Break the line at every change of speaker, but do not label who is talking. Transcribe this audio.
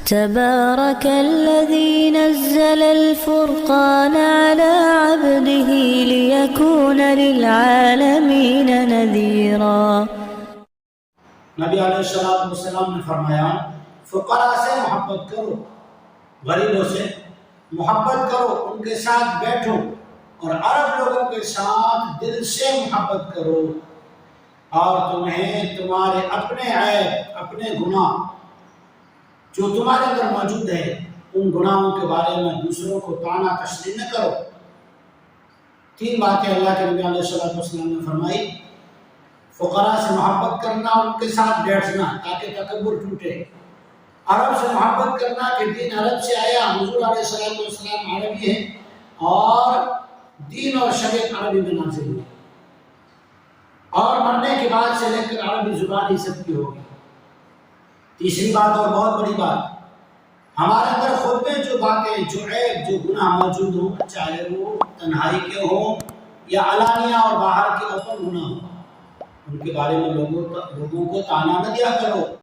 تبارك الذي نزل الفرقان على عبده ليكون للعالمين نذيرا۔
نبی علیہ السلام نے فرمایا فقراء سے محبت کرو، غریبوں سے محبت کرو، ان کے ساتھ بیٹھو اور عرب لوگوں کے ساتھ دل سے محبت کرو، اور تمہیں تمہارے اپنے عیب، اپنے گناہ جو تمہارے اندر موجود ہے ان گناہوں کے بارے میں دوسروں کو طعنہ تشنیع نہ کرو۔ 3 باتیں اللہ کے نبی علیہ السلام نے فرمائی، فقراء سے محبت کرنا، ان کے ساتھ بیٹھنا تاکہ تکبر ٹوٹے، عرب سے محبت کرنا کہ دین عرب سے آیا، حضور علیہ السلام عربی ہے اور دین اور شریعت عربی میں نازل ہوئی، اور مرنے کے بعد سے لے کر عربی زبان ہی سب کی ہوگی۔ تیسری بات اور بہت بڑی بات، ہمارے اندر خود میں جو باتیں، جو عیب، جو گناہ موجود ہوں، چاہے وہ تنہائی کے ہوں یا علانیہ اور باہر کے اوپن گناہ ہوں، ان کے بارے میں لوگوں کو طعنہ نہ دیا کرو۔